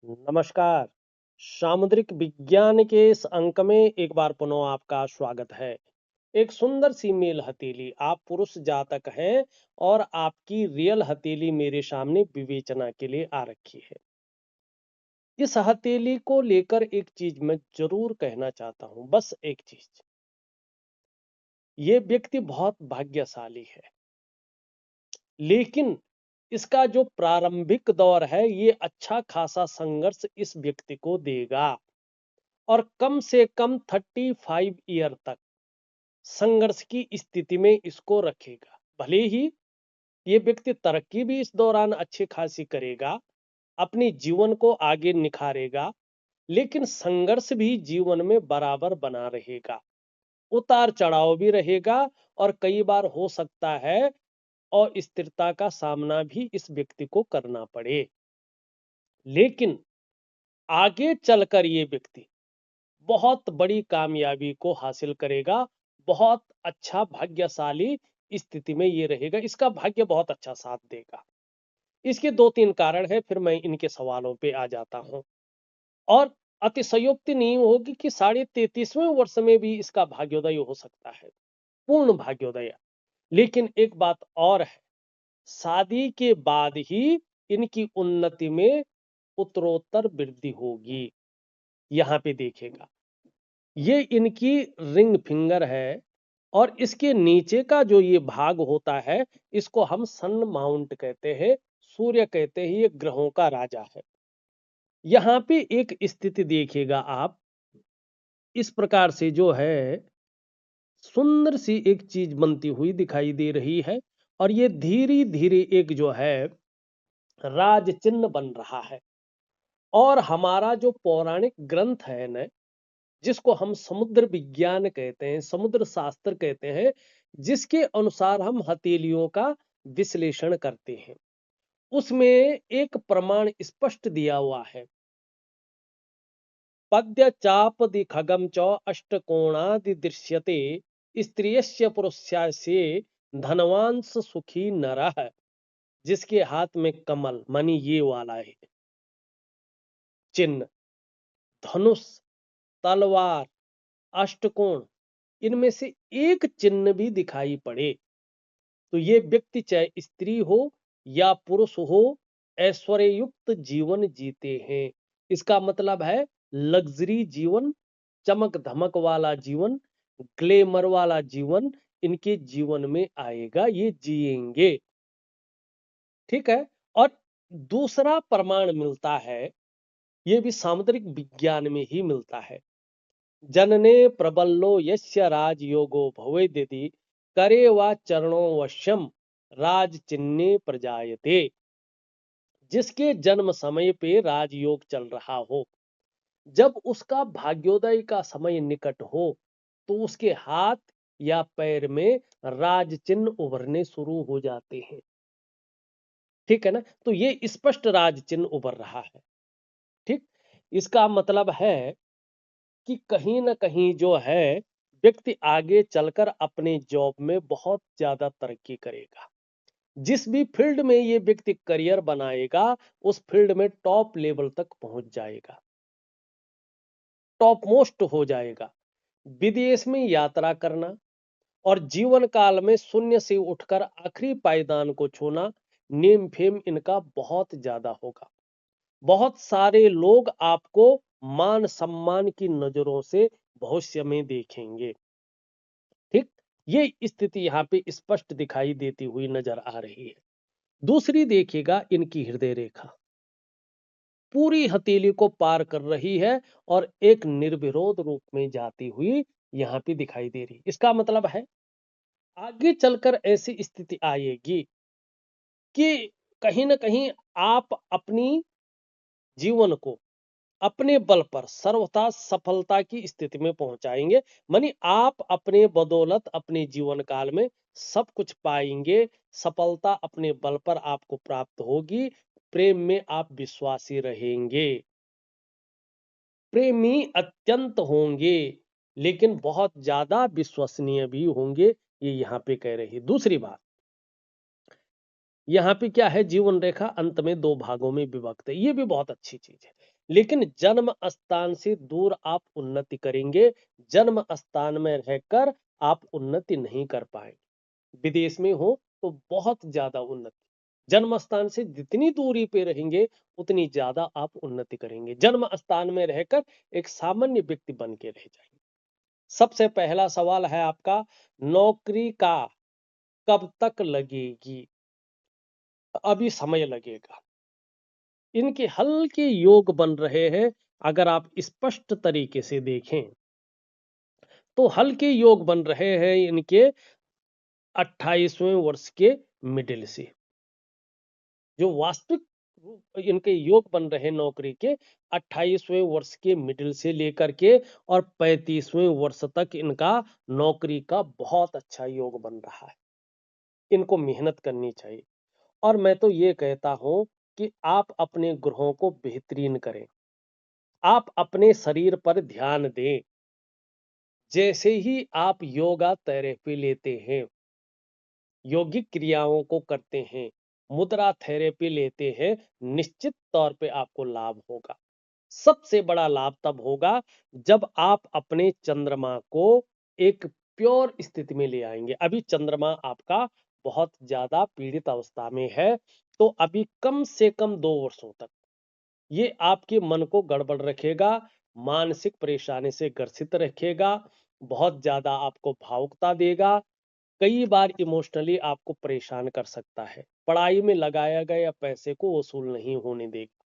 नमस्कार। सामुद्रिक विज्ञान के इस अंक में एक बार पुनः आपका स्वागत है। एक सुंदर सी मेल हथेली, आप पुरुष जातक हैं और आपकी रियल हथेली मेरे सामने विवेचना के लिए आ रखी है। इस हथेली को लेकर एक चीज मैं जरूर कहना चाहता हूं, बस एक चीज। ये व्यक्ति बहुत भाग्यशाली है, लेकिन इसका जो प्रारंभिक दौर है, ये अच्छा खासा संघर्ष इस व्यक्ति को देगा और कम से कम 35 ईयर तक संघर्ष की स्थिति में इसको रखेगा। भले ही ये व्यक्ति तरक्की भी इस दौरान अच्छी खासी करेगा, अपनी जीवन को आगे निखारेगा, लेकिन संघर्ष भी जीवन में बराबर बना रहेगा। उतार चढ़ाव भी रहेगा और कई बार हो सकता है अस्थिरता का सामना भी इस व्यक्ति को करना पड़े। लेकिन आगे चलकर ये व्यक्ति बहुत बड़ी कामयाबी को हासिल करेगा। बहुत अच्छा भाग्यशाली स्थिति में ये रहेगा, इसका भाग्य बहुत अच्छा साथ देगा। इसके दो तीन कारण हैं, फिर मैं इनके सवालों पे आ जाता हूं। और अतिशयोक्ति नहीं होगी कि 33वें वर्ष में भी इसका भाग्योदय हो सकता है, पूर्ण भाग्योदय। लेकिन एक बात और है, शादी के बाद ही इनकी उन्नति में उत्तरोत्तर वृद्धि होगी। यहाँ पे देखिएगा, ये इनकी रिंग फिंगर है और इसके नीचे का जो ये भाग होता है, इसको हम सन माउंट कहते हैं, सूर्य कहते हैं, ये ग्रहों का राजा है। यहाँ पे एक स्थिति देखिएगा आप, इस प्रकार से जो है सुंदर सी एक चीज बनती हुई दिखाई दे रही है और ये धीरे धीरे एक जो है राज चिन्ह बन रहा है। और हमारा जो पौराणिक ग्रंथ है न, जिसको हम समुद्र विज्ञान कहते हैं, समुद्र शास्त्र कहते हैं, जिसके अनुसार हम हथेलियों का विश्लेषण करते हैं, उसमें एक प्रमाण स्पष्ट दिया हुआ है। पद्य चापदि खगम च अष्टकोणादि दृश्यते स्त्रियस्य पुरुषस्य धनवांस सुखी नरः। जिसके हाथ में कमल मानी ये वाला है चिन्ह, धनुष, तलवार, अष्टकोण, इनमें से एक चिन्ह भी दिखाई पड़े तो ये व्यक्ति चाहे स्त्री हो या पुरुष हो, ऐश्वर्य युक्त जीवन जीते हैं। इसका मतलब है लग्जरी जीवन, चमक धमक वाला जीवन, ग्लैमर वाला जीवन इनके जीवन में आएगा, ये जिएंगे। ठीक है। और दूसरा प्रमाण मिलता है, ये भी सामुद्रिक विज्ञान में ही मिलता है। जनने प्रबल्लो यस्य राजयोगो भवेदिति करे वा चरणों वश्यम राज चिन्ने प्रजायते। जिसके जन्म समय पे राजयोग चल रहा हो, जब उसका भाग्योदय का समय निकट हो, तो उसके हाथ या पैर में राज चिन्ह उभरने शुरू हो जाते हैं। ठीक है ना, तो ये स्पष्ट राज चिन्ह उभर रहा है। ठीक, इसका मतलब है कि कहीं ना कहीं जो है व्यक्ति आगे चलकर अपने जॉब में बहुत ज्यादा तरक्की करेगा। जिस भी फील्ड में ये व्यक्ति करियर बनाएगा, उस फील्ड में टॉप लेवल तक पहुंच जाएगा, टॉप मोस्ट हो जाएगा। विदेश में यात्रा करना और जीवन काल में शून्य से उठकर आखिरी पायदान को छूना, नेम फेम इनका बहुत ज्यादा होगा। बहुत सारे लोग आपको मान सम्मान की नजरों से भविष्य में देखेंगे। ठीक, ये स्थिति यहाँ पे स्पष्ट दिखाई देती हुई नजर आ रही है। दूसरी देखिएगा, इनकी हृदय रेखा पूरी हथेली को पार कर रही है और एक निर्विरोध रूप में जाती हुई यहाँ पे दिखाई दे रही। इसका मतलब है आगे चलकर ऐसी स्थिति आएगी कि कहीं ना कहीं आप अपनी जीवन को अपने बल पर सर्वथा सफलता की स्थिति में पहुंचाएंगे। मानी आप अपने बदौलत अपने जीवन काल में सब कुछ पाएंगे, सफलता अपने बल पर आपको प्राप्त होगी। प्रेम में आप विश्वासी रहेंगे, प्रेमी अत्यंत होंगे, लेकिन बहुत ज्यादा विश्वसनीय भी होंगे, ये यहाँ पे कह रही। दूसरी बात, यहाँ पे क्या है, जीवन रेखा अंत में दो भागों में विभक्त है, ये भी बहुत अच्छी चीज है। लेकिन जन्म स्थान से दूर आप उन्नति करेंगे, जन्म स्थान में रहकर आप उन्नति नहीं कर पाएंगे। विदेश में हो तो बहुत ज्यादा उन्नति, जन्म स्थान से जितनी दूरी पे रहेंगे उतनी ज्यादा आप उन्नति करेंगे। जन्म स्थान में रहकर एक सामान्य व्यक्ति बन के रह जाएंगे। सबसे पहला सवाल है आपका, नौकरी का कब तक लगेगी? अभी समय लगेगा। इनके हल्के योग बन रहे हैं। अगर आप स्पष्ट तरीके से देखें तो हल्के योग बन रहे हैं इनके 28वें वर्ष के मिडिल से। जो वास्तविक इनके योग बन रहे नौकरी के 28वें वर्ष के मिडिल से लेकर के और 35वें वर्ष तक इनका नौकरी का बहुत अच्छा योग बन रहा है। इनको मेहनत करनी चाहिए। और मैं तो ये कहता हूं कि आप अपने ग्रहों को बेहतरीन करें, आप अपने शरीर पर ध्यान दें। जैसे ही आप योगा थेरेपी लेते हैं, यौगिक क्रियाओं को करते हैं, मुद्रा थेरेपी लेते हैं, निश्चित तौर पे आपको लाभ होगा। सबसे बड़ा लाभ तब होगा जब आप अपने चंद्रमा को एक प्योर स्थिति में ले आएंगे। अभी चंद्रमा आपका बहुत ज्यादा पीड़ित अवस्था में है, तो अभी कम से कम 2 वर्षों तक ये आपके मन को गड़बड़ रखेगा, मानसिक परेशानी से ग्रसित रखेगा, बहुत ज्यादा आपको भावुकता देगा, कई बार इमोशनली आपको परेशान कर सकता है, पढ़ाई में लगाया गया पैसे को वसूल नहीं होने देगा।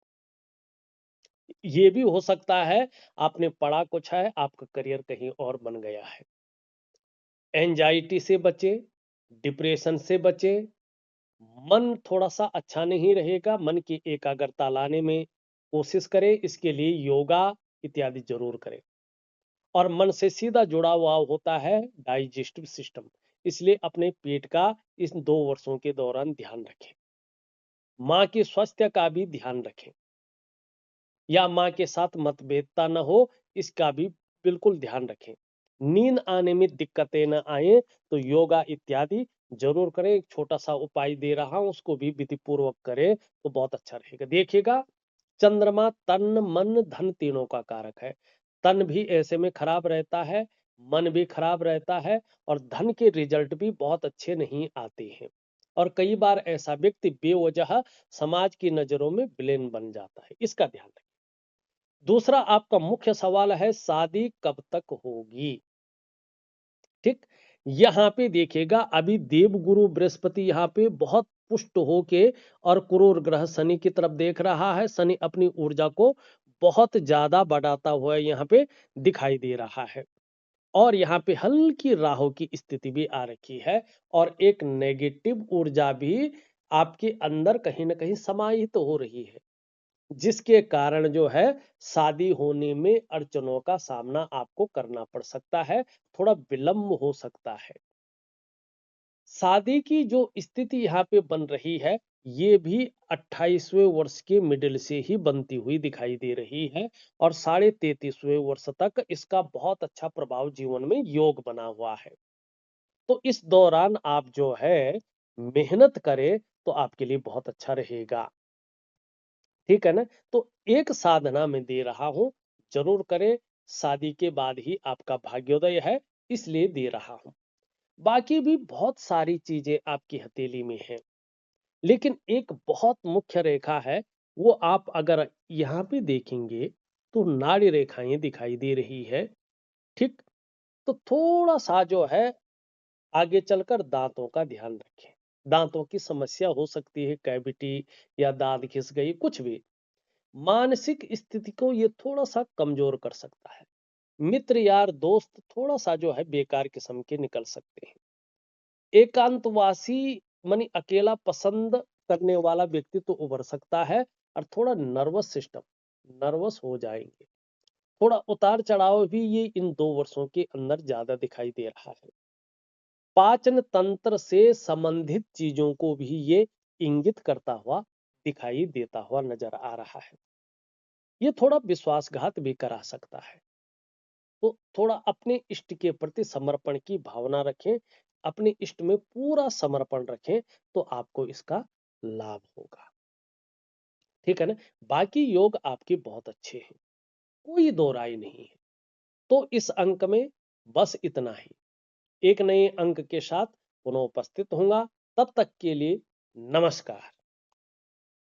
ये भी हो सकता है आपने पढ़ा कुछ है, आपका करियर कहीं और बन गया है। एंजाइटी से बचे, डिप्रेशन से बचे, मन थोड़ा सा अच्छा नहीं रहेगा, मन की एकाग्रता लाने में कोशिश करें। इसके लिए योगा इत्यादि जरूर करें। और मन से सीधा जुड़ा हुआ होता है डाइजेस्टिव सिस्टम, इसलिए अपने पेट का इस 2 वर्षों के दौरान ध्यान रखें। माँ के स्वास्थ्य का भी ध्यान रखें, या माँ के साथ मतभेदता न हो, इसका भी बिल्कुल ध्यान रखें। नींद आने में दिक्कतें न आए तो योगा इत्यादि जरूर करें। एक छोटा सा उपाय दे रहा हूं, उसको भी विधि पूर्वक करें तो बहुत अच्छा रहेगा। देखिएगा, चंद्रमा तन मन धन तीनों का कारक है। तन भी ऐसे में खराब रहता है, मन भी खराब रहता है, और धन के रिजल्ट भी बहुत अच्छे नहीं आते हैं। और कई बार ऐसा व्यक्ति बेवजह समाज की नजरों में विलेन बन जाता है, इसका ध्यान रखें। दूसरा आपका मुख्य सवाल है, शादी कब तक होगी? ठीक, यहाँ पे देखिएगा, अभी देवगुरु बृहस्पति यहाँ पे बहुत पुष्ट होके और क्रूर ग्रह शनि की तरफ देख रहा है। शनि अपनी ऊर्जा को बहुत ज्यादा बढ़ाता हुआ यहाँ पे दिखाई दे रहा है। और यहाँ पे हल्की राहु की स्थिति भी आ रखी है, और एक नेगेटिव ऊर्जा भी आपके अंदर कहीं ना कहीं समाहित हो रही है, जिसके कारण जो है शादी होने में अड़चनों का सामना आपको करना पड़ सकता है, थोड़ा विलंब हो सकता है। शादी की जो स्थिति यहाँ पे बन रही है, ये भी 28वें वर्ष के मिडिल से ही बनती हुई दिखाई दे रही है, और 33.5वें वर्ष तक इसका बहुत अच्छा प्रभाव जीवन में योग बना हुआ है। तो इस दौरान आप जो है मेहनत करें तो आपके लिए बहुत अच्छा रहेगा। ठीक है ना? तो एक साधना में दे रहा हूं, जरूर करें। शादी के बाद ही आपका भाग्योदय है, इसलिए दे रहा हूं। बाकी भी बहुत सारी चीजें आपकी हथेली में हैं, लेकिन एक बहुत मुख्य रेखा है, वो आप अगर यहाँ पे देखेंगे तो नाड़ी रेखाएं दिखाई दे रही है। ठीक, तो थोड़ा सा जो है आगे चलकर दांतों का ध्यान रखें। दांतों की समस्या हो सकती है, कैविटी या दांत घिस गई, कुछ भी। मानसिक स्थिति को ये थोड़ा सा कमजोर कर सकता है। मित्र यार दोस्त थोड़ा सा जो है बेकार किस्म के निकल सकते हैं। एकांतवासी मानी अकेला पसंद करने वाला व्यक्ति तो उभर सकता है, और थोड़ा नर्वस सिस्टम, नर्वस हो जाएंगे। थोड़ा उतार चढ़ाव भी ये इन 2 वर्षों के अंदर ज्यादा दिखाई दे रहा है। पाचन तंत्र से संबंधित चीजों को भी ये इंगित करता हुआ दिखाई देता हुआ नजर आ रहा है। ये थोड़ा विश्वासघात भी करा सकता है। तो थोड़ा अपने इष्ट के प्रति समर्पण की भावना रखें, अपने इष्ट में पूरा समर्पण रखें, तो आपको इसका लाभ होगा। ठीक है ना। बाकी योग आपके बहुत अच्छे हैं, कोई दो राय नहीं है। तो इस अंक में बस इतना ही। एक नए अंक के साथ पुनः उपस्थित होऊंगा। तब तक के लिए नमस्कार।